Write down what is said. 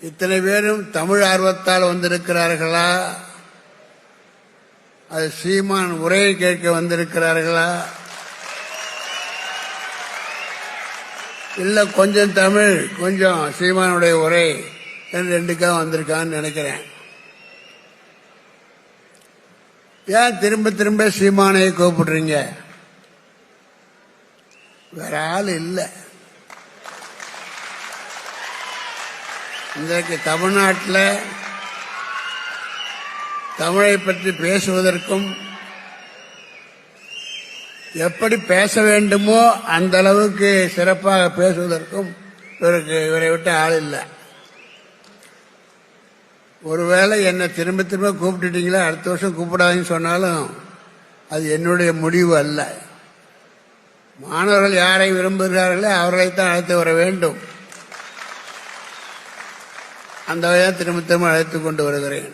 இத்தனை பேரும் தமிழ் ஆர்வத்தால் வந்திருக்கிறார்களா, அது சீமான் உரையை கேட்க வந்திருக்கிறார்களா, இல்ல கொஞ்சம் தமிழ் கொஞ்சம் சீமானுடைய உரை ரெண்டுக்காக வந்திருக்கான்னு நினைக்கிறேன். ஏன் திரும்ப திரும்ப சீமானை கூப்பிடுறீங்க? வேற ஆள் இல்லை. இன்றைக்கு தமிழ்நாட்டில் தமிழை பற்றி பேசுவதற்கும் எப்படி பேச வேண்டுமோ அந்த அளவுக்கு சிறப்பாக பேசுவதற்கும் இவரை விட்டு ஆள் இல்லை. ஒருவேளை என்னை திரும்ப திரும்ப கூப்பிட்டுட்டீங்களா, அடுத்த வருஷம் கூப்பிடாதீங்கன்னு சொன்னாலும் அது என்னுடைய முடிவு அல்ல. மாணவர்கள் யாரை விரும்புகிறார்களோ அவர்களைத்தான் அழைத்து வர வேண்டும். அந்த வகையாக திரும்ப திரும்ப அழைத்துக் கொண்டு வருகிறேன்.